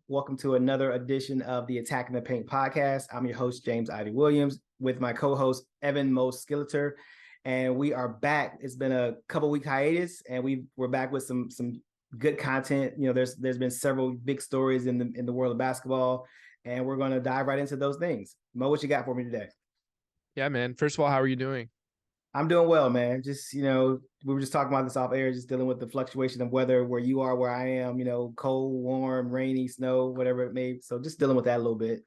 Welcome to another edition of the Attacking the Paint podcast. I'm your host, James Ivy Williams, with my co-host, Evan Mo Skilliter. And we are back. It's been a couple week hiatus, and we're back with some good content. You know, there's been several big stories in the world of basketball, and we're going to dive right into those things. Mo, what you got for me today? Yeah, man. First of all, how are you doing? I'm doing well, man. Just, we were just talking about this off air, just dealing with the fluctuation of weather where you are, where I am, cold, warm, rainy, snow, whatever it may be. So just dealing with that a little bit.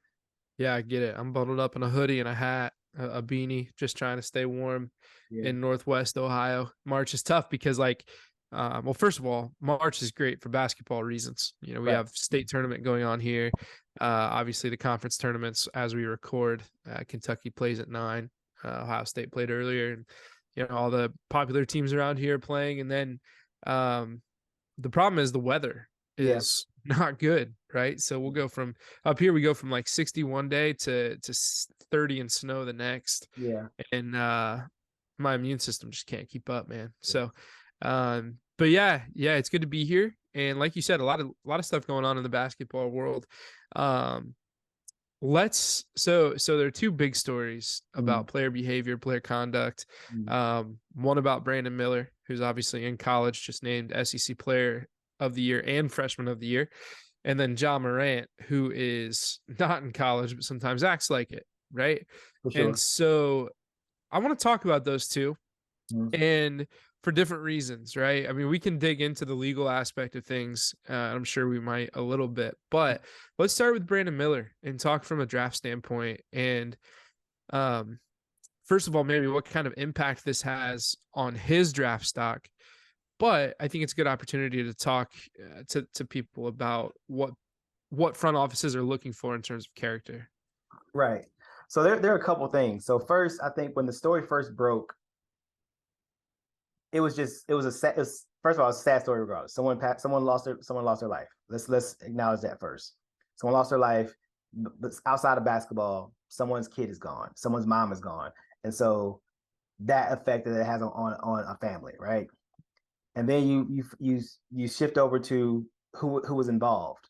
Yeah, I get it. I'm bundled up in a hoodie and a hat, a beanie, just trying to stay warm in Northwest Ohio. March is tough because, well, first of all, March is great for basketball reasons. You know, we have state tournament going on here. Obviously, the conference tournaments as we record. Kentucky plays at 9. Ohio State played earlier, and all the popular teams around here playing. And then the problem is the weather is not good, right? So we'll go from up here, we go from like 60 one day to 30 and snow the next. Yeah. And my immune system just can't keep up, man. So but yeah, it's good to be here. And like you said, a lot of stuff going on in the basketball world. So there are two big stories about player behavior, player conduct. One about Brandon Miller, who's obviously in college, just named SEC Player of the Year and Freshman of the Year. And then Morant, who is not in college, but sometimes acts like it, right? Sure. And so I want to talk about those two. And for different reasons, right? I mean, we can dig into the legal aspect of things. I'm sure we might a little bit, but let's start with Brandon Miller and talk from a draft standpoint. And first of all, maybe what kind of impact this has on his draft stock. But I think it's a good opportunity to talk to people about what front offices are looking for in terms of character. Right. So there are a couple things. So first, I think when the story first broke, first of all, it's a sad story regardless. Someone lost their life. Let's acknowledge that first. Someone lost their life, but outside of basketball, someone's kid is gone, someone's mom is gone, and so that effect that it has on a family, right? And then you shift over to who was involved.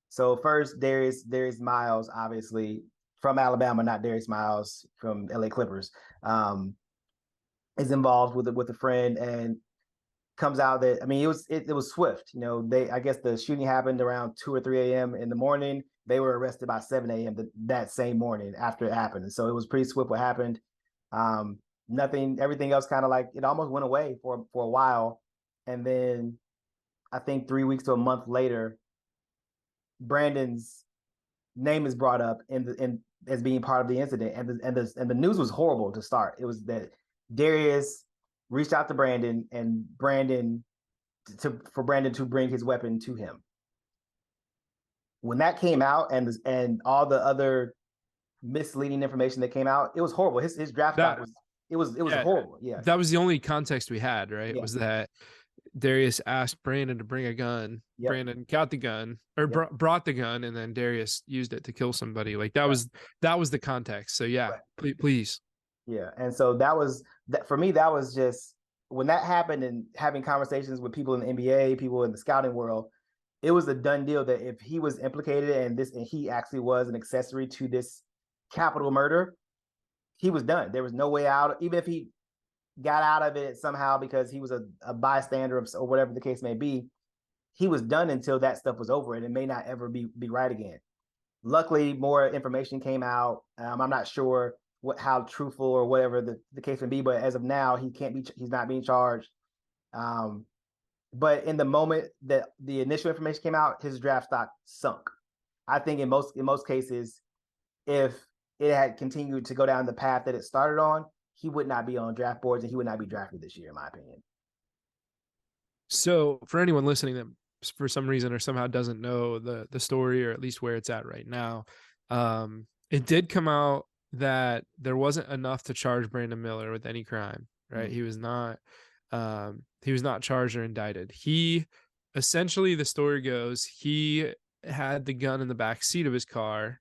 So first, Darius Miles, obviously from Alabama, not Darius Miles from LA Clippers. Is involved with a friend, and comes out that, I mean, it was swift. I guess the shooting happened around 2 or 3 a.m. in the morning. They were arrested by 7 a.m. that same morning after it happened. And so it was pretty swift what happened. Everything else kind of like it almost went away for a while. And then I think 3 weeks to a month later, Brandon's name is brought up in as being part of the incident. And the news was horrible to start. It was that Darius reached out to Brandon, and for Brandon to bring his weapon to him. When that came out, and all the other misleading information that came out, it was horrible. His draft stock was horrible. Yeah, that was the only context we had, right? Was that Darius asked Brandon to bring a gun. Yep. Brandon got the gun, or brought the gun, and then Darius used it to kill somebody. Like that was the context. So please. Yeah, and so that was that for me. That was just when that happened, and having conversations with people in the NBA, people in the scouting world, it was a done deal that if he was implicated and he actually was an accessory to this capital murder, he was done. There was no way out. Even if he got out of it somehow because he was a bystander or whatever the case may be, he was done until that stuff was over, and it may not ever be right again. Luckily, more information came out. I'm not sure how truthful or whatever the case may be, but as of now, he's not being charged. But in the moment that the initial information came out, his draft stock sunk. I think in most cases, if it had continued to go down the path that it started on, he would not be on draft boards, and he would not be drafted this year, in my opinion. So for anyone listening that for some reason or somehow doesn't know the story, or at least where it's at right now, it did come out that there wasn't enough to charge Brandon Miller with any crime, right? He was not charged or indicted. He essentially, the story goes, he had the gun in the back seat of his car,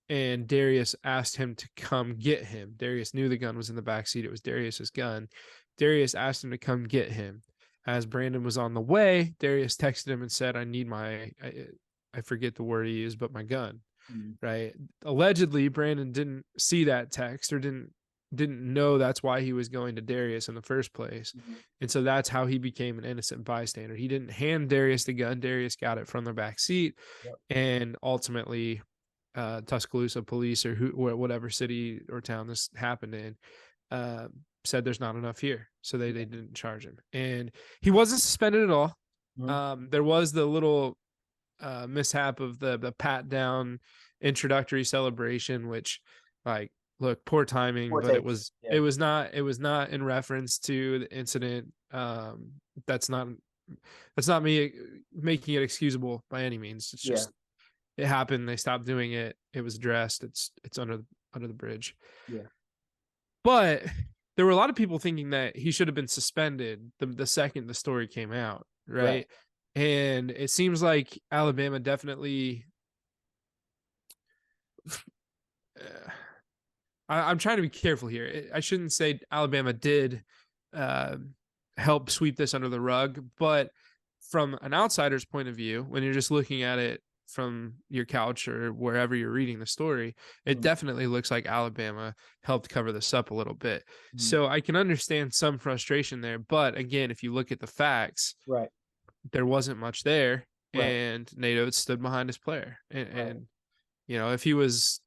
and Darius asked him to come get him. Darius knew the gun was in the back seat. It was Darius's gun. Darius asked him to come get him. As Brandon was on the way, Darius texted him and said, I I forget the word he used, but my gun, Mm-hmm. right? Allegedly, Brandon didn't see that text or didn't know that's why he was going to Darius in the first place. Mm-hmm. And so that's how he became an innocent bystander. He didn't hand Darius the gun. Darius got it from the back seat. Yep. And ultimately, Tuscaloosa police or whatever city or town this happened in said there's not enough here. So they didn't charge him. And he wasn't suspended at all. Mm-hmm. There was the little mishap of the pat down introductory celebration, which, like, look, poor timing, Poor but takes. it was not in reference to the incident. That's not me making it excusable by any means. It's just it happened. They stopped doing it. It was addressed. It's under the bridge. Yeah. But there were a lot of people thinking that he should have been suspended the second the story came out, right? And it seems like Alabama definitely I'm trying to be careful here. I shouldn't say Alabama did help sweep this under the rug, but from an outsider's point of view, when you're just looking at it from your couch or wherever you're reading the story, it definitely looks like Alabama helped cover this up a little bit. So I can understand some frustration there, but again, if you look at the facts, there wasn't much there, and Nate Oates stood behind his player, and you know, if he was,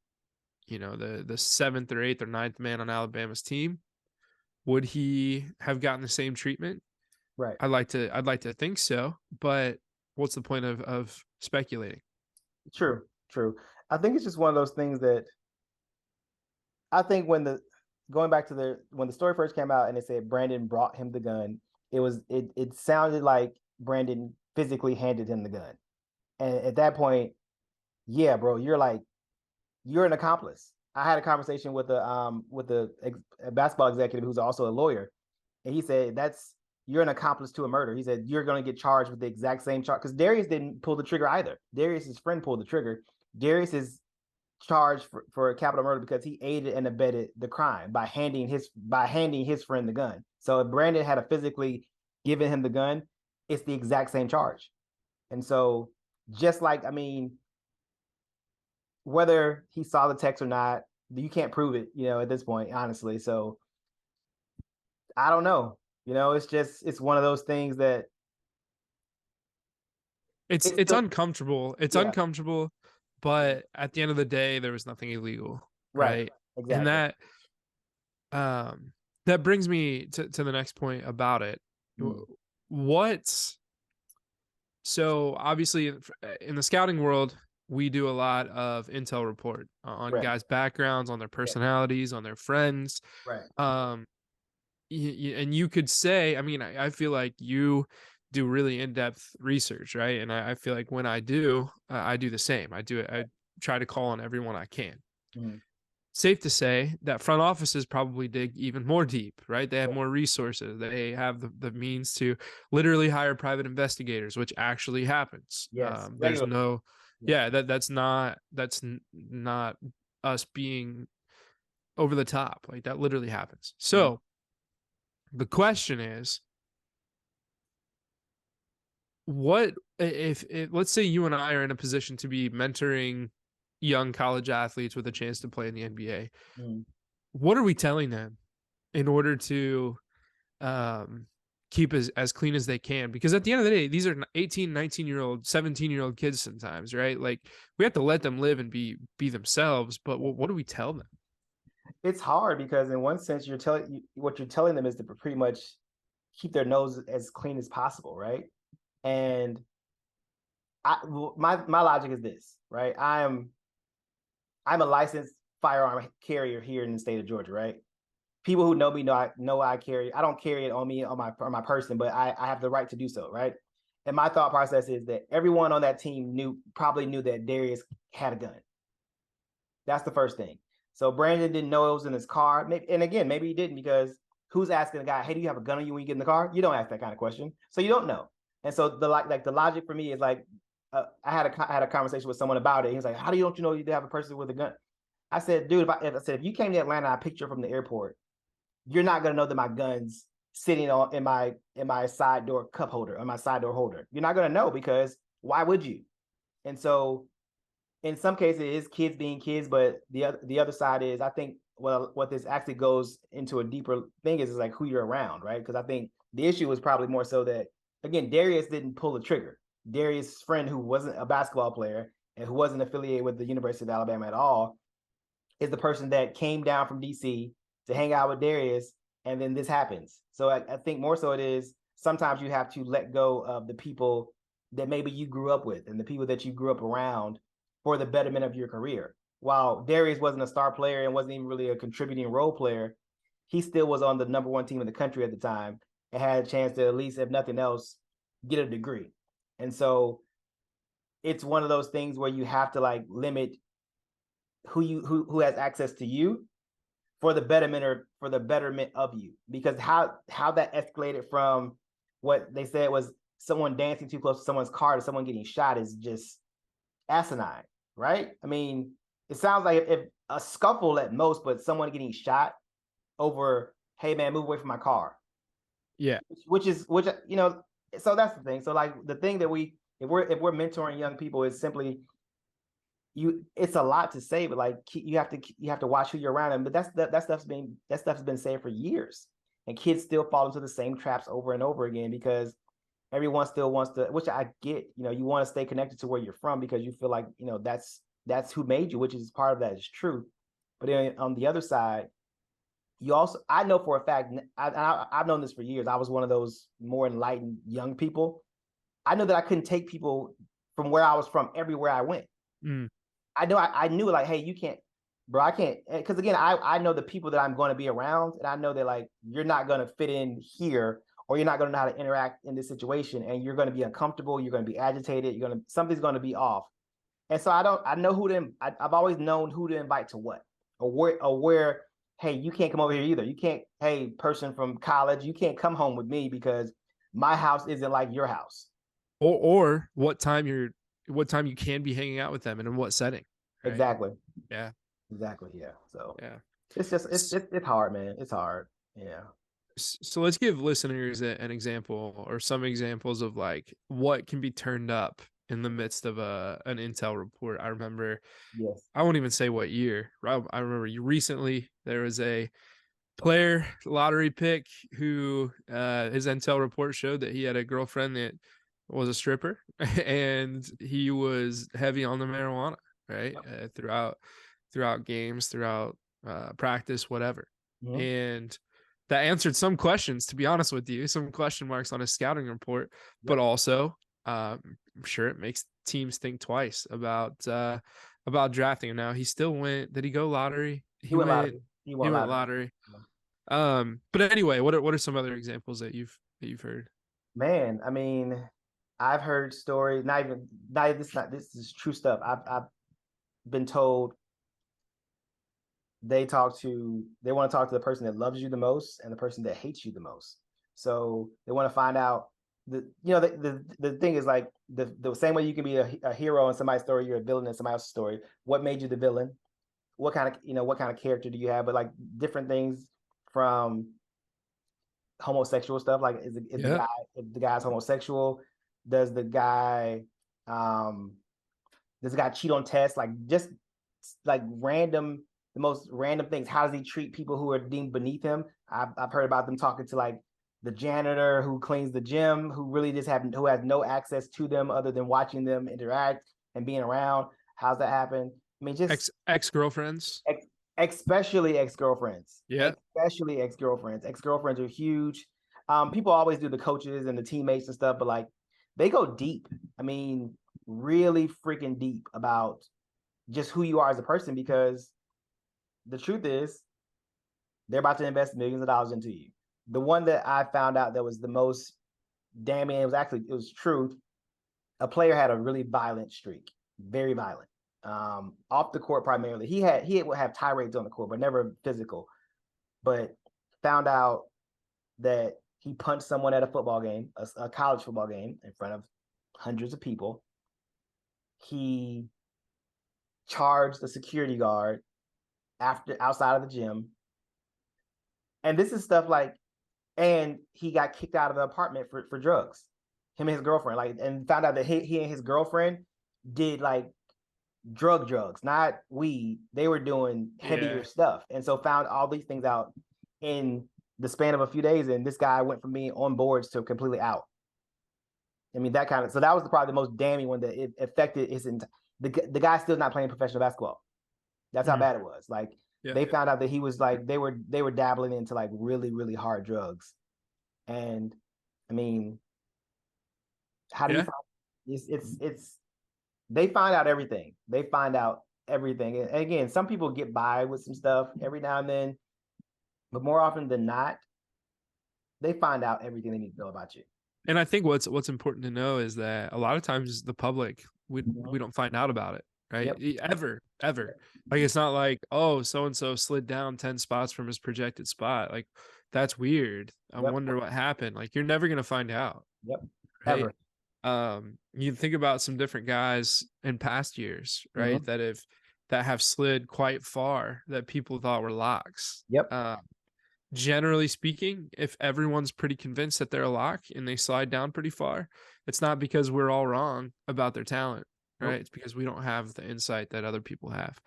you know, the seventh or eighth or ninth man on Alabama's team, would he have gotten the same treatment? I'd like to think so, but what's the point of speculating? True. I think it's just one of those things that I think when the story first came out and it said Brandon brought him the gun, it sounded like Brandon physically handed him the gun. And at that point, yeah, bro, you're an accomplice. I had a conversation with a basketball executive who's also a lawyer, and he said you're an accomplice to a murder. He said you're going to get charged with the exact same charge, because Darius didn't pull the trigger either. Darius's friend pulled the trigger. Darius is charged for capital murder because he aided and abetted the crime by handing his friend the gun. So if Brandon had physically given him the gun, it's the exact same charge. And so, just like, I mean, whether he saw the text or not, you can't prove it, you know, at this point, honestly. So I don't know. You know, it's one of those things that it's uncomfortable. It's uncomfortable, but at the end of the day, there was nothing illegal, right? Exactly. And that brings me to the next point about it. So obviously in the scouting world, we do a lot of intel report on guys' backgrounds, on their personalities, on their friends. And you could say, I mean, I feel like you do really in-depth research, right? And I feel like when I do the same. I try to call on everyone I can. Safe to say that front offices probably dig even more deep, right? They have more resources. They have the means to literally hire private investigators, which actually happens. There's no, that's not us being over the top. Like, that literally happens. So the question is, what if let's say you and I are in a position to be mentoring young college athletes with a chance to play in the NBA. What are we telling them in order to keep as clean as they can? Because at the end of the day, these are 18, 19-year-old, 17-year-old kids sometimes, right? Like, we have to let them live and be themselves, but what do we tell them? It's hard because in one sense, what you're telling them is to pretty much keep their nose as clean as possible, right? And my logic is this, right? I'm a licensed firearm carrier here in the state of Georgia, right? People who know me know I carry. I don't carry it on me on my person, but I have the right to do so, right? And my thought process is that everyone on that team probably knew that Darius had a gun. That's the first thing. So Brandon didn't know it was in his car. Maybe he didn't, because who's asking a guy, hey, do you have a gun on you when you get in the car? You don't ask that kind of question. So you don't know. And so the logic for me is like, I had a conversation with someone about it. He was like, how don't you know you have a person with a gun? I said, dude, if you came to Atlanta and I picked you from the airport, you're not gonna know that my gun's sitting in my side door cup holder or my side door holder. You're not gonna know, because why would you? And so in some cases it is kids being kids, but the other side is, I think, well, what this actually goes into a deeper thing is like who you're around, right? Because I think the issue was probably more so that, again, Darius didn't pull the trigger. Darius' friend, who wasn't a basketball player and who wasn't affiliated with the University of Alabama at all, is the person that came down from DC to hang out with Darius, and then this happens. So I think more so it is sometimes you have to let go of the people that maybe you grew up with and the people that you grew up around for the betterment of your career. While Darius wasn't a star player and wasn't even really a contributing role player, he still was on the number one team in the country at the time and had a chance to, at least, if nothing else, get a degree. And so it's one of those things where you have to like limit who has access to you for the betterment or for the betterment of you, because how that escalated from what they said was someone dancing too close to someone's car to someone getting shot is just asinine, right? I mean, it sounds like if a scuffle at most, but someone getting shot over, hey man, move away from my car. Yeah. Which you know, so that's the thing. So like the thing that if we're mentoring young people is simply, it's a lot to say, but like you have to watch who you're around. But that stuff's been said for years, and kids still fall into the same traps over and over again because everyone still wants to, which I get, you know, you want to stay connected to where you're from because you feel like, you know, that's who made you, which is part of that is true. But then on the other side, you also, I know for a fact, I've known this for years. I was one of those more enlightened young people. I know that I couldn't take people from where I was from everywhere I went. I knew like, hey, you can't, bro, I can't, because again, I know the people that I'm going to be around, and I know that like you're not going to fit in here, or you're not going to know how to interact in this situation, and you're going to be uncomfortable, you're going to be agitated, something's going to be off. And so I know I've always known who to invite to what, or where, hey, you can't come over here either. You can't, hey, person from college, you can't come home with me because my house isn't like your house. Or what time you can be hanging out with them and in what setting. Right? Exactly. Yeah. Exactly. Yeah. So yeah, it's just it's hard, man. It's hard. Yeah. So let's give listeners an example or some examples of like what can be turned up in the midst of an intel report. I remember, yes, I won't even say what year. I remember recently there was a player lottery pick who his intel report showed that he had a girlfriend that was a stripper and he was heavy on the marijuana, right? Throughout games, throughout practice, whatever. Mm-hmm. And that answered some questions, to be honest with you, some question marks on his scouting report, but also I'm sure it makes teams think twice about drafting him. Now he still went. Did he go lottery? He went lottery. He went lottery. But anyway, what are some other examples that you've heard? Man, I mean, I've heard stories. This is true stuff. I've been told they want to talk to the person that loves you the most and the person that hates you the most. So they want to find out the thing is like the same way you can be a hero in somebody's story, you're a villain in somebody else's story. What made you the villain? What kind of character do you have? But like different things from homosexual stuff. Like if the guy's homosexual, does the guy cheat on tests? Like just like the most random things. How does he treat people who are deemed beneath him? I've heard about them talking to like the janitor who cleans the gym, who really who has no access to them other than watching them interact and being around. How's that happen? I mean, just ex-girlfriends, especially ex-girlfriends. Yeah, especially ex-girlfriends. Ex-girlfriends are huge. People always do the coaches and the teammates and stuff, but like they go deep. I mean, really freaking deep about just who you are as a person, because the truth is they're about to invest millions of dollars into you. The one that I found out that was the most damning, it was true. A player had a really violent streak, very violent. Off the court primarily. He would have tirades on the court, but never physical. But found out that he punched someone at a football game, a college football game, in front of hundreds of people. He charged the security guard outside of the gym. And this is stuff like, and he got kicked out of the apartment for drugs. Him and his girlfriend, and found out that he and his girlfriend did like drugs, not weed. They were doing heavier stuff. And so found all these things out in the span of a few days. And this guy went from being on boards to completely out. I mean, that kind of, so that was probably the most damning one that it affected the guy still not playing professional basketball. That's how bad it was. Like they found out that he was like, they were dabbling into like really, really hard drugs. And I mean, how do you find it's they find out everything. They find out everything. And again, some people get by with some stuff every now and then, but more often than not, they find out everything they need to know about you. And I think what's important to know is that a lot of times the public, we don't find out about it, right? Ever. Like it's not like, oh, so-and-so slid down 10 spots from his projected spot. Like that's weird. I wonder what happened. Like you're never going to find out. Right? Ever. You think about some different guys in past years, right? That have slid quite far that people thought were locks. Generally speaking, if everyone's pretty convinced that they're a lock and they slide down pretty far, it's not because we're all wrong about their talent, right? It's because we don't have the insight that other people have.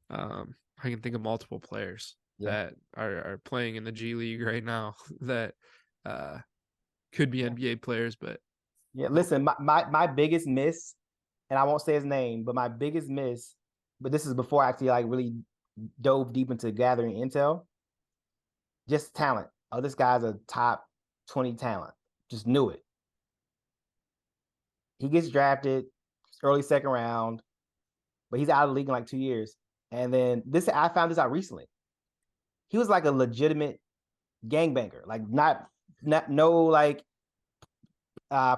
I can think of multiple players that are playing in the G League right now that could be NBA players, but listen, my biggest miss, and I won't say his name, but my biggest miss, but this is before I actually like really dove deep into gathering intel. Just talent. Oh, this guy's a top 20 talent. Just knew it. He gets drafted early second round, but he's out of the league in like 2 years. And then I found this out recently. He was like a legitimate gangbanger, like not no like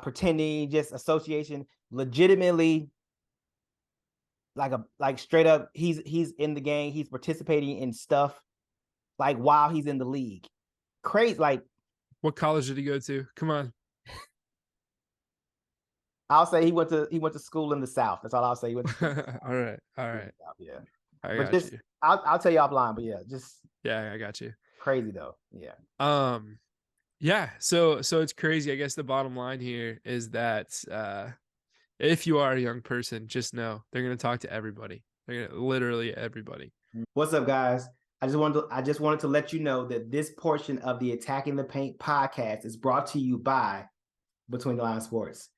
pretending, just association, legitimately like straight up. He's in the gang. He's participating in stuff. Like while he's in the league. Crazy. Like what college did he go to? Come on. I'll say he went to school in the South. That's all I'll say. He went to all right. Yeah. I got you. I'll tell you offline, but I got you. Crazy though. Yeah. So it's crazy. I guess the bottom line here is that if you are a young person, just know they're gonna talk to everybody. They're gonna literally everybody. What's up, guys? I just wanted to let you know that this portion of the Attacking the Paint podcast is brought to you by Between the Lines Sports.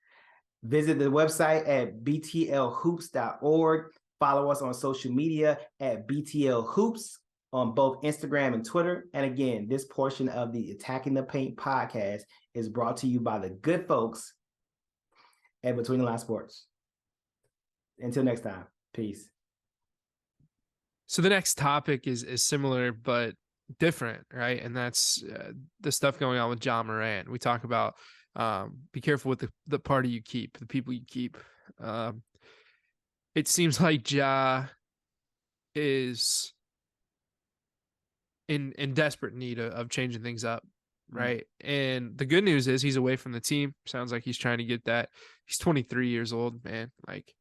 Visit the website at btlhoops.org. Follow us on social media at btlhoops on both Instagram and Twitter. And again, this portion of the Attacking the Paint podcast is brought to you by the good folks at Between the Lines Sports. Until next time, peace. So the next topic is similar but different, right? And that's the stuff going on with Ja Morant. We talk about be careful with the party you keep, the people you keep. It seems like Ja is in desperate need of changing things up, right? And the good news is he's away from the team. Sounds like he's trying to get that. He's 23 years old, man. Like,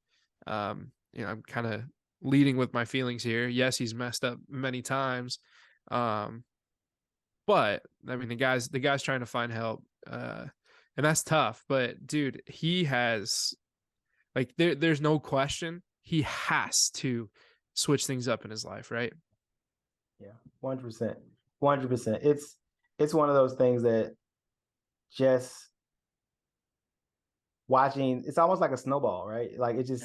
I'm kind of leading with my feelings here. Yes, he's messed up many times. But I mean, the guy's trying to find help. And that's tough, but dude, he has like, there's no question. He has to switch things up in his life. Right. Yeah. 100%. It's one of those things that just watching, it's almost like a snowball, right? Like it's just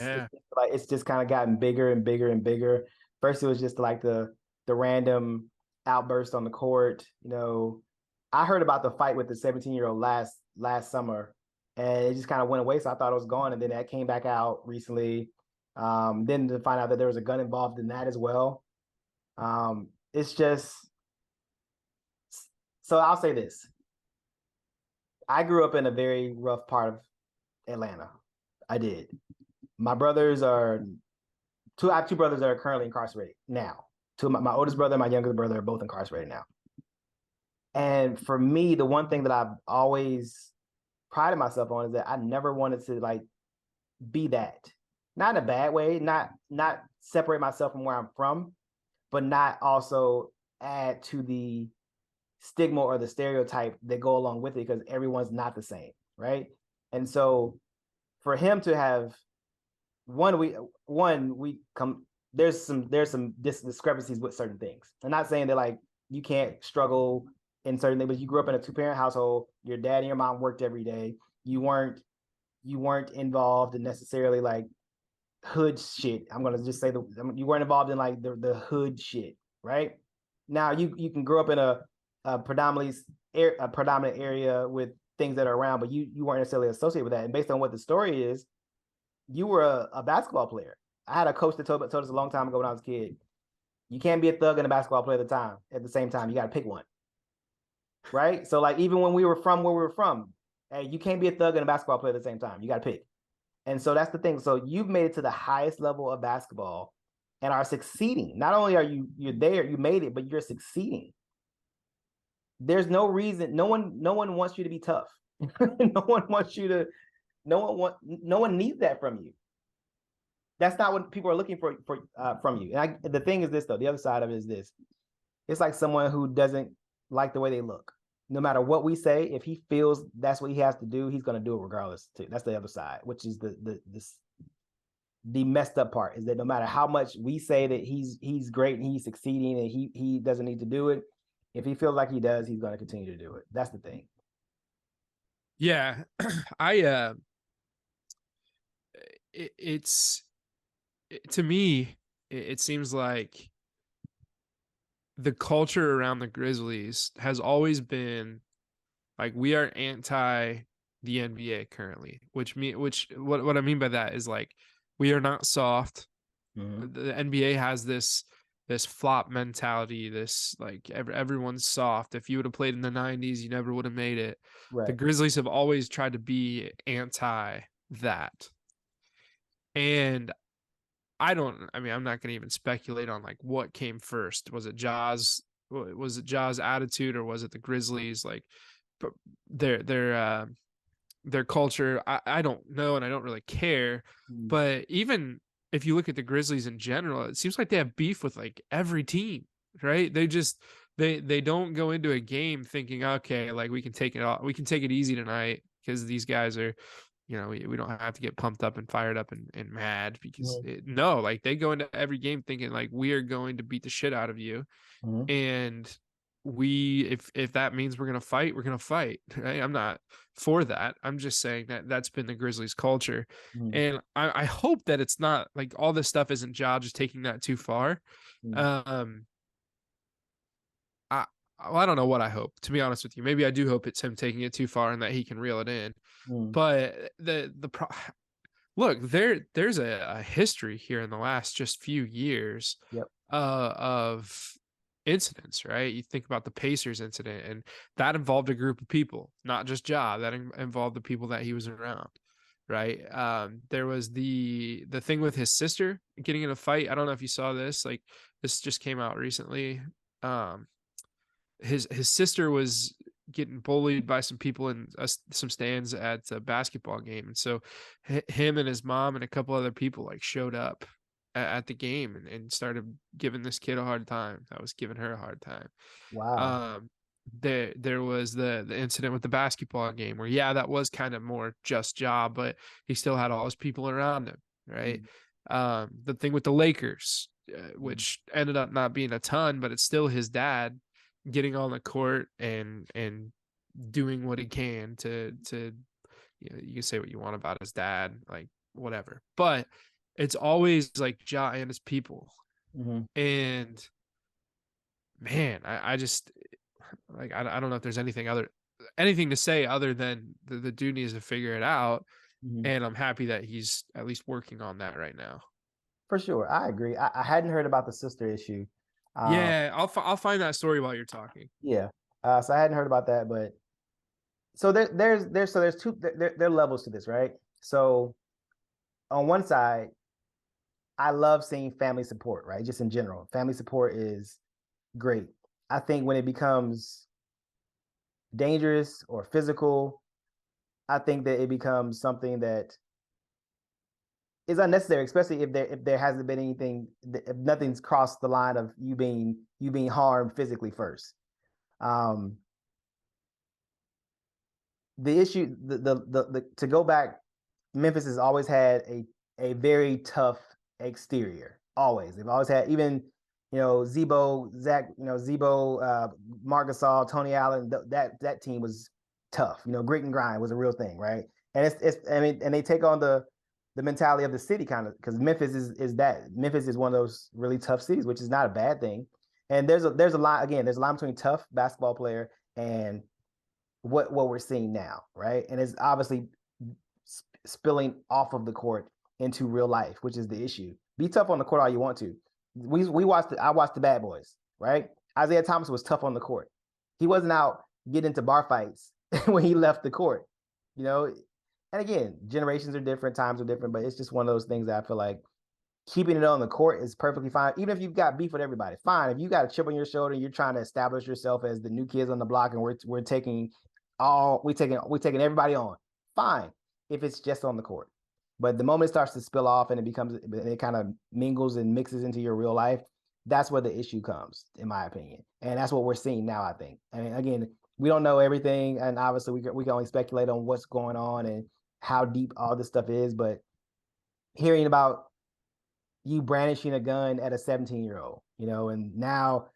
kind of gotten bigger and bigger and bigger. First, it was just like the random outburst on the court. I heard about the fight with the 17-year-old last summer, and it just kind of went away. So I thought it was gone, and then that came back out recently. Then to find out that there was a gun involved in that as well. It's just, so I'll say this. I grew up in a very rough part of Atlanta. I did. I have two brothers that are currently incarcerated now. My oldest brother and my youngest brother are both incarcerated now. And for me, the one thing that I've always prided myself on is that I never wanted to like be that. Not in a bad way, not separate myself from where I'm from, but not also add to the stigma or the stereotype that go along with it, because everyone's not the same, right? And so for him to have one we come there's some discrepancies with certain things. I'm not saying that like you can't struggle in certain things, but you grew up in a 2-parent household. Your dad and your mom worked every day. You weren't involved in necessarily like hood shit. I'm gonna just say you weren't involved in like the hood shit, right? Now you can grow up in a predominant area with things that are around, but you weren't necessarily associated with that. And based on what the story is, you were a basketball player. I had a coach that told us a long time ago when I was a kid, you can't be a thug and a basketball player at the same time. You got to pick one, right? So like even when we were from where we were from, hey, you can't be a thug and a basketball player at the same time. You got to pick. And so that's the thing. So you've made it to the highest level of basketball and are succeeding. Not only are you're there, you made it, but you're succeeding. There's no reason. No one wants you to be tough. No one wants you to. No one needs that from you. That's not what people are looking for from you. And the thing is this though. The other side of it is this. It's like someone who doesn't like the way they look. No matter what we say, if he feels that's what he has to do, he's going to do it regardless too. That's the other side, which is the messed up part, is that no matter how much we say that he's great and he's succeeding and he doesn't need to do it, if he feels like he does, he's going to continue to do it. That's the thing. Yeah. It's to me, it seems like the culture around the Grizzlies has always been like, we are anti the NBA currently, what I mean by that is like, we are not soft. Mm-hmm. The NBA has this flop mentality, this like everyone's soft. If you would have played in the 90s, you never would have made it. Right. The Grizzlies have always tried to be anti that. And I'm not going to even speculate on like what came first. Was it Ja's attitude, or was it the Grizzlies? Like their culture, I don't know, and I don't really care. Mm-hmm. But even if you look at the Grizzlies in general, it seems like they have beef with like every team, right? They don't go into a game thinking, okay, like we can take it easy tonight because these guys are, we don't have to get pumped up and fired up and mad, because no, like they go into every game thinking like, we are going to beat the shit out of you. Mm-hmm. And if that means we're going to fight, we're going to fight. Right? I'm not for that. I'm just saying that that's been the Grizzlies culture. Mm-hmm. And I hope that it's not like all this stuff isn't Ja just taking that too far. Mm-hmm. I don't know what I hope, to be honest with you. Maybe I do hope it's him taking it too far and that he can reel it in. But look, there's a history here in the last just few years. Yep. Of incidents, right? You think about the Pacers incident, and that involved a group of people, not just Ja. That involved the people that he was around, right? There was the thing with his sister getting in a fight. I don't know if you saw this. Like, this just came out recently. His sister was getting bullied by some people in some stands at a basketball game, and so him and his mom and a couple other people like showed up at the game and started giving this kid a hard time. That was giving her a hard time. Wow. There was the incident with the basketball game where, yeah, that was kind of more just Ja, but he still had all his people around him, right? The thing with the Lakers, which ended up not being a ton, but it's still his dad getting on the court and doing what he can to you can say what you want about his dad, like whatever, but it's always like Ja and his people. And man, I just like, I don't know if there's anything to say other than the dude needs to figure it out. And I'm happy that he's at least working on that right now. For sure, I agree. I hadn't heard about the sister issue. Yeah, I'll find that story while you're talking. Yeah. So I hadn't heard about that, but so there's two there are levels to this, right? So on one side, I love seeing family support, right? Just in general, family support is great. I think when it becomes dangerous or physical, I think that it becomes something that is unnecessary, especially if there hasn't been anything, if nothing's crossed the line of you being harmed physically first. The issue, the to go back, Memphis has always had a very tough exterior. Always, they've always had, even Zebo, Marc Gasol, Tony Allen. That team was tough. Grit and grind was a real thing, right? And and they take on the mentality of the city, kind of, because Memphis is one of those really tough cities, which is not a bad thing. And there's a line, again, there's a line between tough basketball player and what we're seeing now, right? And it's obviously spilling off of the court into real life, which is the issue. Be tough on the court all you want to. I watched the Bad Boys, right? Isaiah Thomas was tough on the court. He wasn't out getting into bar fights when he left the court, And again, generations are different, times are different, but it's just one of those things that I feel like keeping it on the court is perfectly fine. Even if you've got beef with everybody, fine. If you got a chip on your shoulder and you're trying to establish yourself as the new kids on the block, and we're taking everybody on, fine. If it's just on the court. But the moment it starts to spill off and it kind of mingles and mixes into your real life, that's where the issue comes, in my opinion. And that's what we're seeing now, I think. I mean, again, we don't know everything, and obviously we can only speculate on what's going on and how deep all this stuff is. But hearing about you brandishing a gun at a 17-year-old, and now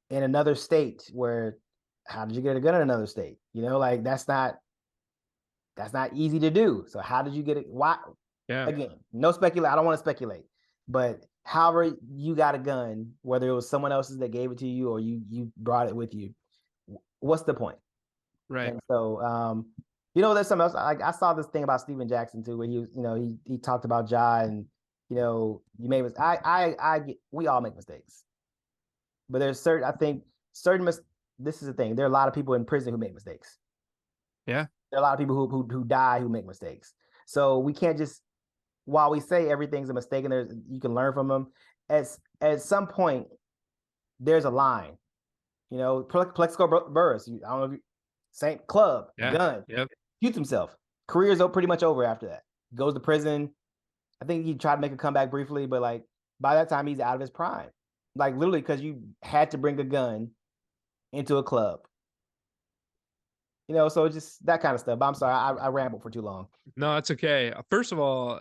in another state, where how did you get a gun in another state? Like that's not easy to do. So how did you get it? Why? Yeah. Again, no speculate. I don't want to speculate, but however you got a gun, whether it was someone else's that gave it to you or you brought it with you, what's the point? Right. And so, there's something else. I saw this thing about Steven Jackson too, where he talked about Ja, and you made we all make mistakes, but there's certain this is the thing. There are a lot of people in prison who make mistakes. Yeah. There are a lot of people who die who make mistakes. So we can't just, while we say everything's a mistake and you can learn from them, at some point there's a line. Plexico Burris, I don't know if you, St. Club, gun, shoots himself. Career's pretty much over after that. Goes to prison. I think he tried to make a comeback briefly, but like by that time he's out of his prime. Like literally because you had to bring a gun into a club. So just that kind of stuff. But I'm sorry, I rambled for too long. No, it's okay. First of all,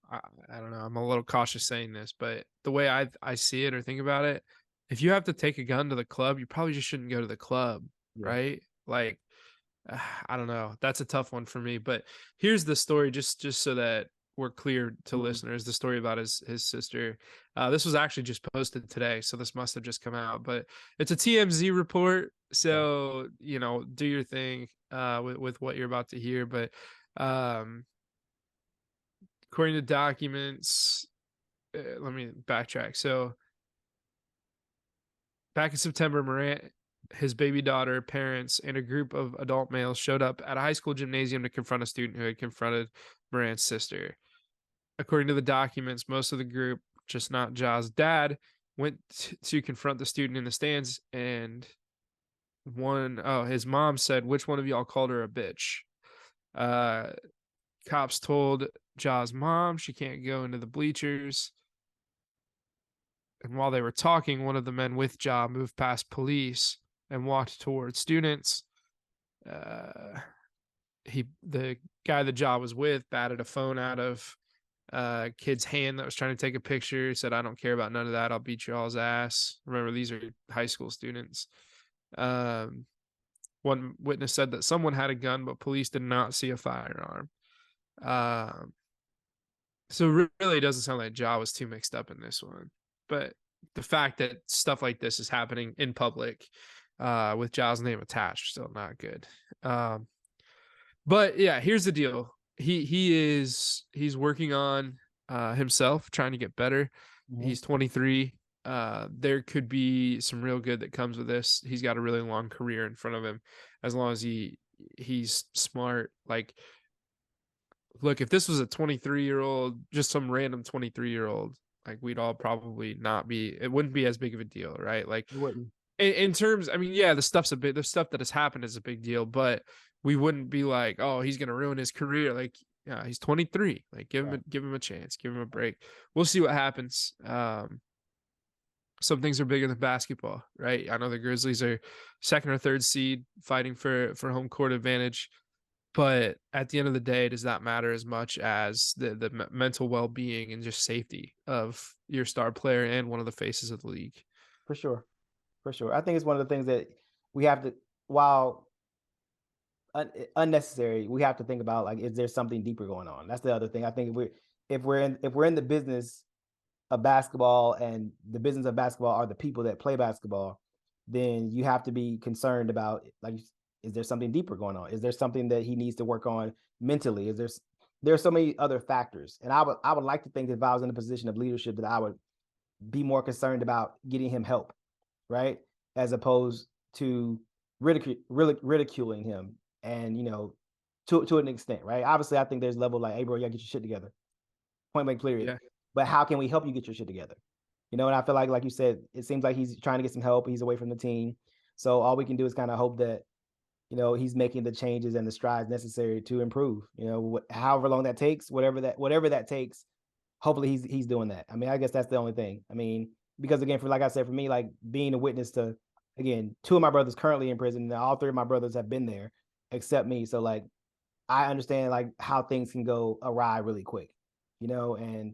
I don't know. I'm a little cautious saying this, but the way I see it or think about it, if you have to take a gun to the club, you probably just shouldn't go to the club, right? Like, I don't know. That's a tough one for me. But here's the story, just so that we're clear to listeners. The story about his sister. This was actually just posted today, so this must have just come out. But it's a TMZ report, so do your thing with what you're about to hear. But according to documents, let me backtrack. So back in September, Morant, his baby daughter, parents, and a group of adult males showed up at a high school gymnasium to confront a student who had confronted Morant's sister. According to the documents, most of the group, just not Ja's dad, went to confront the student in the stands, and his mom said, "Which one of y'all called her a bitch?" Cops told Ja's mom she can't go into the bleachers. And while they were talking, one of the men with Ja moved past police and walked towards students. The guy that Ja was with batted a phone out of kid's hand that was trying to take a picture. He said, "I don't care about none of that. I'll beat y'all's ass." Remember, these are high school students. One witness said that someone had a gun, but police did not see a firearm. So really, it doesn't sound like Ja was too mixed up in this one. But the fact that stuff like this is happening in public with Ja's name attached, still not good. But yeah, here's the deal. He's working on himself, trying to get better. He's 23. There could be some real good that comes with this. He's got a really long career in front of him, as long as he's smart. Like, look, if this was a 23-year-old, just some random 23-year-old, like we'd all probably not be. It wouldn't be as big of a deal, right? Like, it wouldn't. In terms, I mean, yeah, the stuff that has happened is a big deal, but we wouldn't be like, oh, he's gonna ruin his career. Like, yeah, he's 23. Like, give him a chance, give him a break. We'll see what happens. Some things are bigger than basketball, right? I know the Grizzlies are second or third seed, fighting for home court advantage. But at the end of the day, does that matter as much as the mental well-being and just safety of your star player and one of the faces of the league? For sure. For sure. I think it's one of the things that we have to, while unnecessary, we have to think about, like, is there something deeper going on? That's the other thing. I think if we're in the business of basketball, and the business of basketball are the people that play basketball, then you have to be concerned about, like, is there something deeper going on? Is there something that he needs to work on mentally? There's so many other factors. And I would like to think that if I was in a position of leadership, that I would be more concerned about getting him help, right? As opposed to ridiculing him, and to an extent, right? Obviously, I think there's level like, hey, bro, you gotta get your shit together. Point blank, period. Yeah. But how can we help you get your shit together? And I feel like you said, it seems like he's trying to get some help. He's away from the team. So all we can do is kind of hope that, he's making the changes and the strides necessary to improve. However long that takes, whatever that takes, hopefully he's doing that. I mean, I guess that's the only thing. I mean, because again, like I said, for me, like, being a witness to, again, two of my brothers currently in prison, and all three of my brothers have been there except me. So, like, I understand, like, how things can go awry really quick, and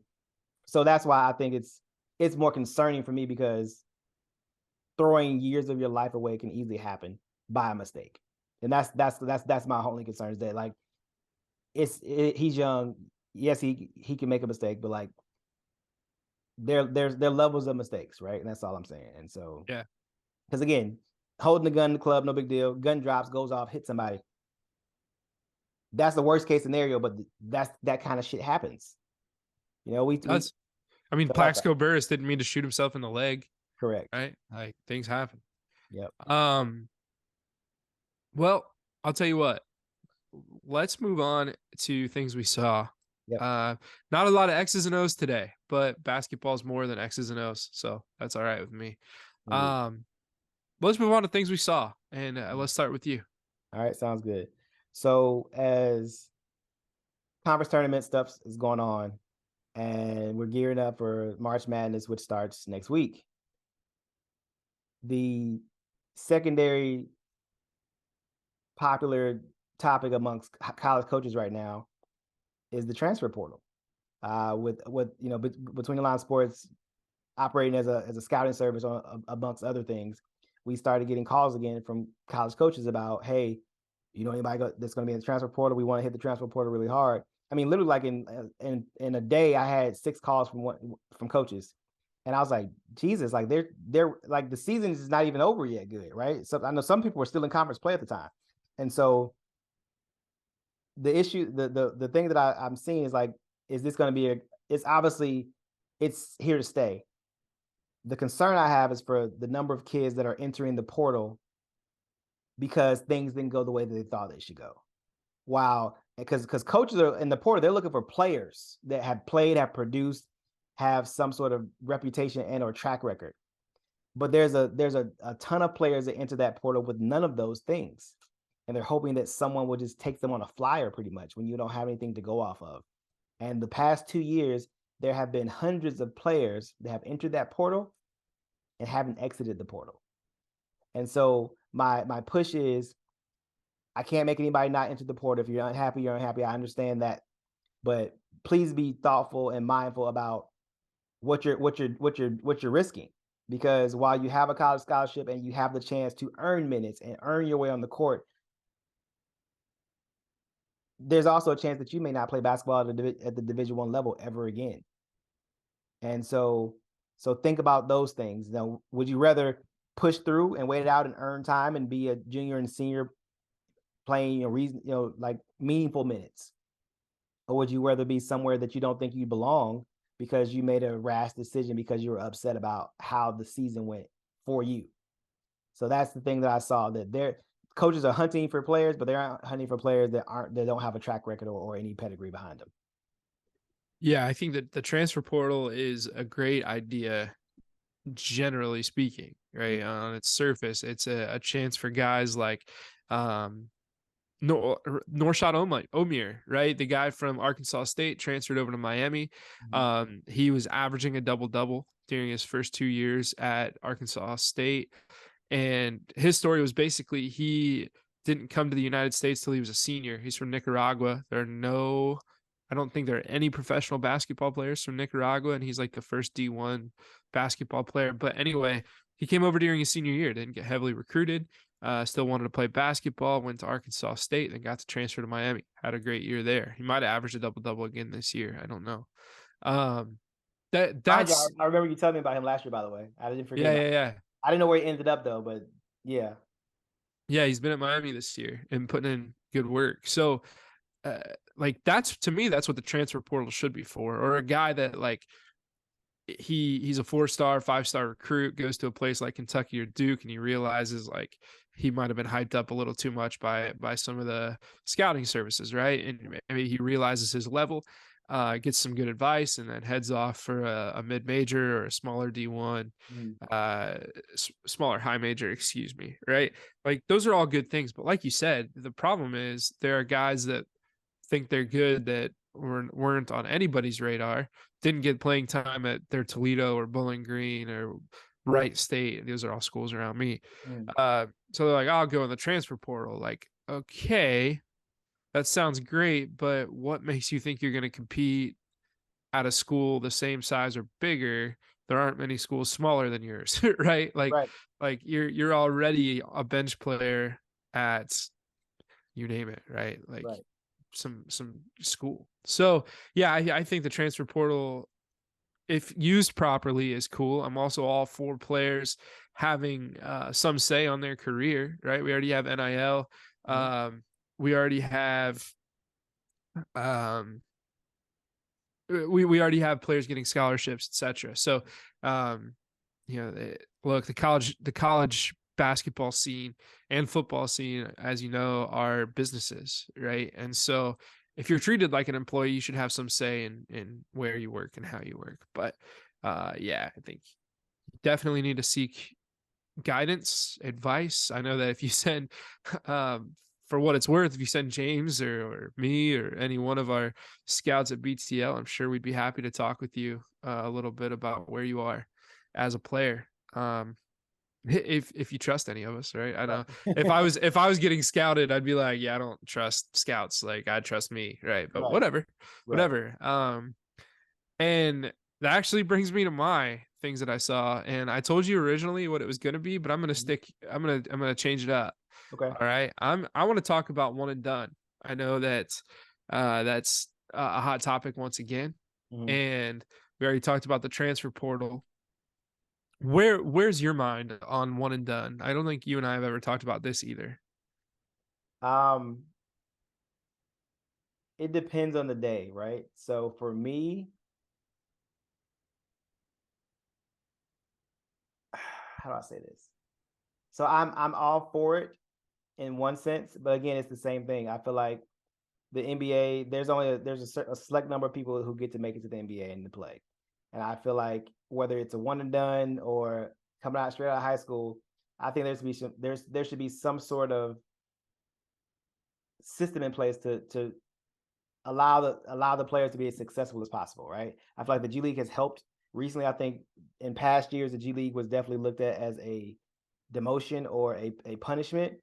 so that's why I think it's more concerning for me, because throwing years of your life away can easily happen by a mistake. And that's my only concern, is that, like, he's young. Yes, he can make a mistake, but, like, there's levels of mistakes, right? And that's all I'm saying. And so, Yeah. because again, holding the gun in the club, no big deal. Gun drops, goes off, hits somebody. That's the worst case scenario, but that kind of shit happens. Does. I mean, So that's Plaxico Burress didn't mean to shoot himself in the leg, correct. right? Like, things happen. Yep. Well, I'll tell you what. Let's move on to things we saw. Yep. Not a lot of X's and O's today, but basketball's more than X's and O's, so that's all right with me. Let's move on to things we saw, and let's start with you. All right, sounds good. So, as conference tournament stuff is going on, and we're gearing up for March Madness, which starts next week, the secondary popular topic amongst college coaches right now is the transfer portal. With between the line sports operating as a scouting service, amongst other things, we started getting calls again from college coaches about, hey, anybody that's going to be in the transfer portal? We want to hit the transfer portal really hard. I mean, literally, like, in a day, I had 6 calls from coaches, and I was like, Jesus, like, they're like, the season is not even over yet, good, right? So I know some people were still in conference play at the time, and so the issue, the thing that I'm seeing is, like, is this going to be it's obviously, it's here to stay. The concern I have is for the number of kids that are entering the portal because things didn't go the way that they thought they should go. Wow. Because coaches are in the portal, they're looking for players that have played, have produced, have some sort of reputation and or track record. But there's a ton of players that enter that portal with none of those things. And they're hoping that someone will just take them on a flyer, pretty much, when you don't have anything to go off of. And the past 2 years, there have been hundreds of players that have entered that portal and haven't exited the portal. And so my push is, I can't make anybody not enter the portal. If you're unhappy, you're unhappy. I understand that, but please be thoughtful and mindful about what you're risking. Because while you have a college scholarship and you have the chance to earn minutes and earn your way on the court, there's also a chance that you may not play basketball at the Division I level ever again. And so think about those things. Now, would you rather push through and wait it out and earn time and be a junior and senior playing, like, meaningful minutes? Or would you rather be somewhere that you don't think you belong because you made a rash decision because you were upset about how the season went for you? So that's the thing that I saw, that their coaches are hunting for players, but they're hunting for players that don't have a track record or any pedigree behind them. Yeah, I think that the transfer portal is a great idea, generally speaking, right? On its surface, it's a chance for guys like Norshad Omir, right? The guy from Arkansas State transferred over to Miami. He was averaging a double-double during his first 2 years at Arkansas State. And his story was basically he didn't come to the United States till he was a senior. He's from Nicaragua. I don't think there are any professional basketball players from Nicaragua, and he's like the first D1 basketball player. But anyway, he came over during his senior year, didn't get heavily recruited, still wanted to play basketball, went to Arkansas State, then got to transfer to Miami. Had a great year there. He might have averaged a double-double again this year. I don't know. That's I remember you telling me about him last year, by the way. I didn't forget. Yeah. I didn't know where he ended up though, but yeah. Yeah, he's been at Miami this year and putting in good work. So like that's, to me, that's what the transfer portal should be for. Or a guy that like he's a 4-star, 5-star recruit, goes to a place like Kentucky or Duke, and he realizes like he might have been hyped up a little too much by some of the scouting services, right? And maybe he realizes his level, gets some good advice, and then heads off for a mid-major or a smaller D1, smaller high major, excuse me, right? Like those are all good things. But like you said, the problem is there are guys that think they're good that weren't on anybody's radar, didn't get playing time at their Toledo or Bowling Green or Wright State. Those are all schools around me. So they're like, I'll go in the transfer portal. Like, okay, that sounds great, but what makes you think you're going to compete at a school the same size or bigger? There aren't many schools smaller than yours, right? Like you're already a bench player at, you name it, right? Like some school. So yeah, I think the transfer portal, if used properly, is cool. I'm also all for players having some say on their career, right? We already have NIL. We already have we already have players getting scholarships, etc. So look, the college basketball scene and football scene, as you know, are businesses, right? And so if you're treated like an employee, you should have some say in where you work and how you work. But I think you definitely need to seek guidance, advice. I know that if you send for what it's worth, if you send James or me or any one of our scouts at BTL, I'm sure we'd be happy to talk with you a little bit about where you are as a player. If you trust any of us, right? I know if I was getting scouted, I'd be like, yeah, I don't trust scouts. Like I trust me, right? But whatever. And that actually brings me to my things that I saw. And I told you originally what it was going to be, but I'm going to change it up. Okay. All right. I want to talk about one and done. I know that that's a hot topic once again. And we already talked about the transfer portal. Where's your mind on one and done? I don't think you and I have ever talked about this either. It depends on the day, right? So for me, how do I say this? So I'm all for it in one sense, but again, it's the same thing. I feel like the NBA, there's a select number of people who get to make it to the NBA and to play. And I feel like whether it's a one and done or coming out straight out of high school, I think there should be some sort of system in place to allow the players to be as successful as possible, right? I feel like the G League has helped recently. I think in past years, the G League was definitely looked at as a demotion or a punishment.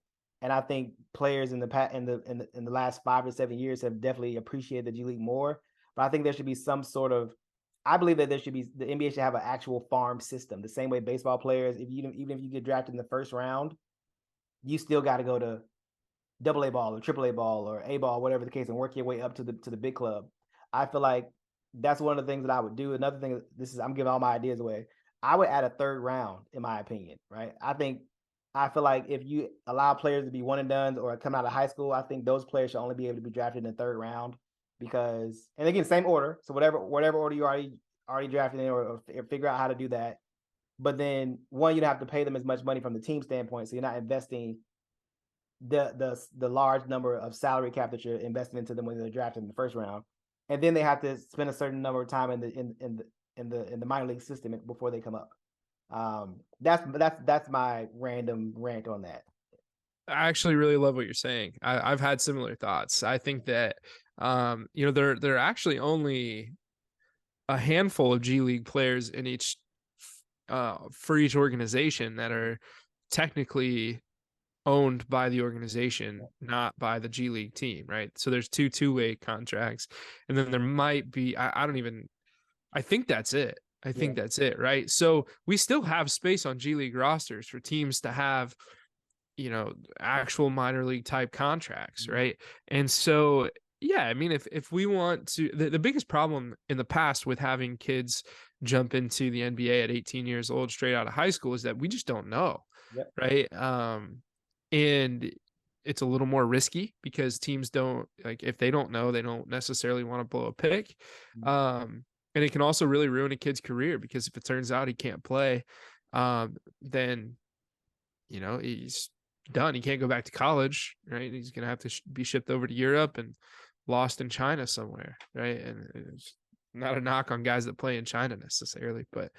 And I think players in the last 5 to 7 years have definitely appreciated the G League more. But I think there should be some sort of, I believe that the NBA should have an actual farm system, the same way baseball players, even if you get drafted in the first round, you still got to go to AA ball or AAA ball or A ball, whatever the case, and work your way up to the big club. I feel like that's one of the things that I would do. Another thing, I'm giving all my ideas away. I would add a third round, in my opinion, right? I feel like if you allow players to be one and done or come out of high school, I think those players should only be able to be drafted in the third round because, and again, same order. So whatever order you already drafted in or figure out how to do that. But then one, you don't have to pay them as much money from the team standpoint. So you're not investing the large number of salary cap that you're investing into them when they're drafted in the first round. And then they have to spend a certain number of time in the minor league system before they come up. That's my random rant on that. I actually really love what you're saying. I've had similar thoughts. I think that there are actually only a handful of G League players in each for each organization that are technically owned by the organization, not by the G League team, right? So there's two-way contracts, and then there might be I think that's it. I think that's it, right? So we still have space on G League rosters for teams to have, actual minor league type contracts, right? And so, yeah, I mean, if we want to, the biggest problem in the past with having kids jump into the NBA at 18 years old straight out of high school is that we just don't know, right? And it's a little more risky because teams don't, like, if they don't know, they don't necessarily want to blow a pick. And it can also really ruin a kid's career because if it turns out he can't play, then, he's done. He can't go back to college, right? He's going to have to be shipped over to Europe and lost in China somewhere, right? And it's not a knock on guys that play in China necessarily, but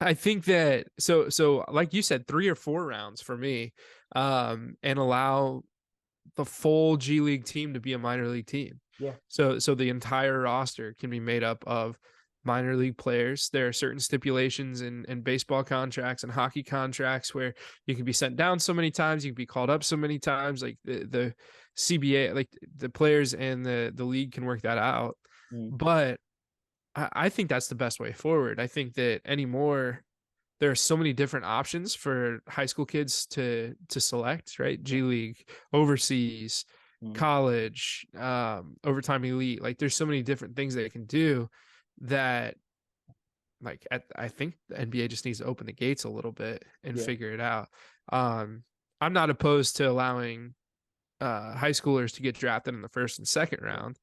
I think that so like you said, 3 or 4 rounds for me, and allow the full G League team to be a minor league team. Yeah. So the entire roster can be made up of minor league players. There are certain stipulations in baseball contracts and hockey contracts where you can be sent down so many times, you can be called up so many times. Like the CBA, like the players and the league can work that out. But I think that's the best way forward. I think that anymore, there are so many different options for high school kids to select, right? G League, overseas, college, overtime elite. Like there's so many different things they can do that, like, I think the NBA just needs to open the gates a little bit and figure it out. I'm not opposed to allowing high schoolers to get drafted in the first and second round.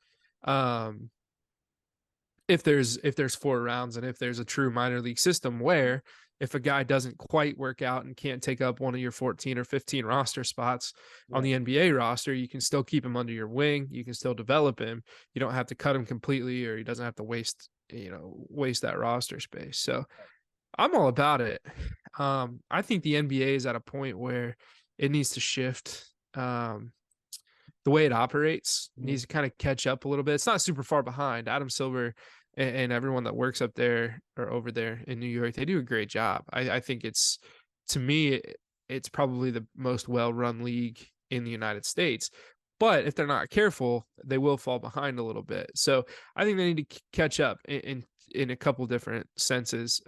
If there's 4 rounds and if there's a true minor league system where if a guy doesn't quite work out and can't take up one of your 14 or 15 roster spots on the NBA roster, you can still keep him under your wing. You can still develop him. You don't have to cut him completely, or he doesn't have to waste that roster space. So I'm all about it. I think the NBA is at a point where it needs to shift. The way it operates needs to kind of catch up a little bit. It's not super far behind. Adam Silver and everyone that works up there or over there in New York, they do a great job. I think to me, it's probably the most well-run league in the United States. But if they're not careful, they will fall behind a little bit. So I think they need to catch up in a couple different senses.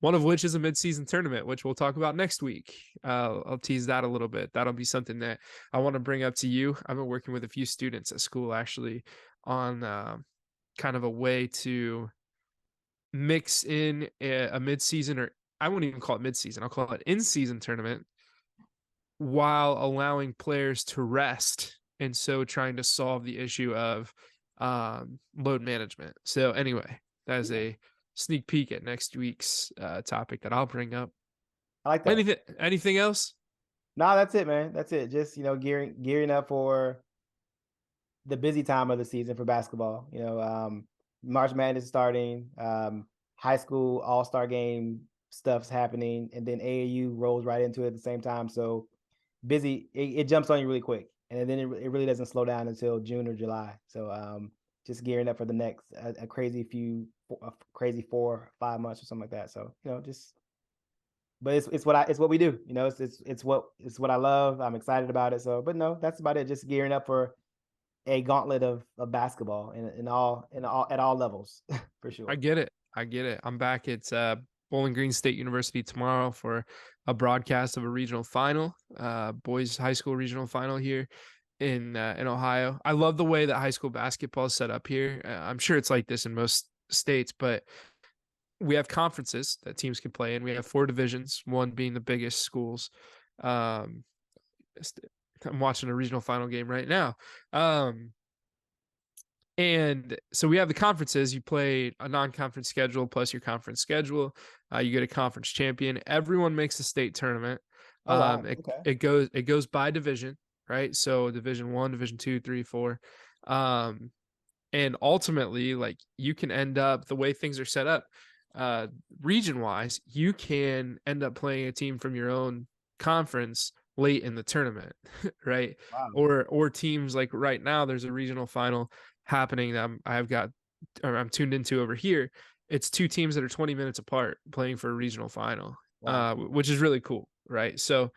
One of which is a midseason tournament, which we'll talk about next week. I'll tease that a little bit. That'll be something that I want to bring up to you. I've been working with a few students at school actually on kind of a way to mix in a midseason, or I won't even call it midseason. I'll call it in-season tournament, while allowing players to rest, and so trying to solve the issue of load management. So anyway, that is a sneak peek at next week's topic that I'll bring up. I like that. Anything else? No, that's it, man. That's it. Just, gearing up for the busy time of the season for basketball. March Madness is starting, high school all-star game stuff's happening, and then AAU rolls right into it at the same time. So busy, it jumps on you really quick, and then it really doesn't slow down until June or July. So just gearing up for the next a crazy 4 5 months or something like that. So but it's what we do. It's what I love. I'm excited about it. So, but no, that's about it. Just gearing up for a gauntlet of basketball at all levels for sure. I get it. I'm back at Bowling Green State University tomorrow for a broadcast of a regional final, boys high school regional final here in Ohio. I love the way that high school basketball is set up here. I'm sure it's like this in most states, but we have conferences that teams can play in. We have 4 divisions, one being the biggest schools. I'm watching a regional final game right now. And so we have the conferences. You play a non-conference schedule plus your conference schedule. You get a conference champion. Everyone makes the state tournament. Oh, wow. Okay. It goes by division, right? So Division 1, Division 2, 3, 4. And ultimately, like, you can end up, the way things are set up, region-wise, you can end up playing a team from your own conference late in the tournament, right? Wow. Or teams, like right now, there's a regional final happening that I'm tuned into over here. It's 2 teams that are 20 minutes apart playing for a regional final, which is really cool, right? So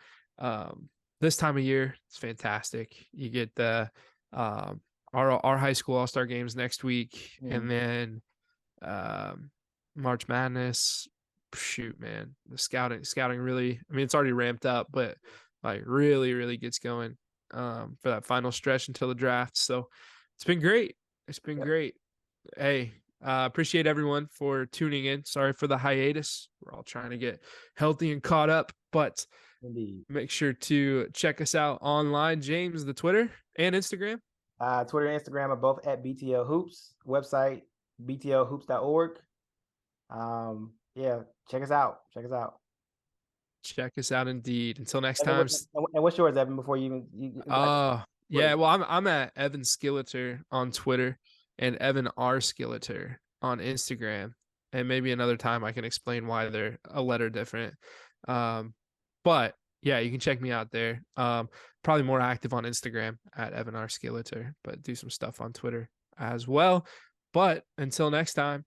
This time of year, it's fantastic. You get the our high school all-star games next week, and then March Madness. Shoot, man, the scouting really, I mean, it's already ramped up, but like really gets going for that final stretch until the draft. So it's been great. It's been great. Hey, appreciate everyone for tuning in. Sorry for the hiatus. We're all trying to get healthy and caught up, but Indeed. make sure to check us out online, James, the Twitter and Instagram. Twitter and Instagram are both at BTL Hoops. Website, btlhoops.org. Yeah, check us out. Check us out. Check us out indeed. Until next Evan, time. and what's yours, Evan, before you yeah, well, I'm at Evan Skilliter on Twitter and Evan R. Skilliter on Instagram. And maybe another time I can explain why they're a letter different. But yeah, you can check me out there. Probably more active on Instagram at Evan R. Skilliter, but do some stuff on Twitter as well. But until next time,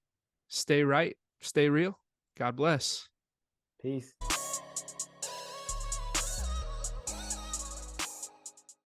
stay right, stay real. God bless. Peace.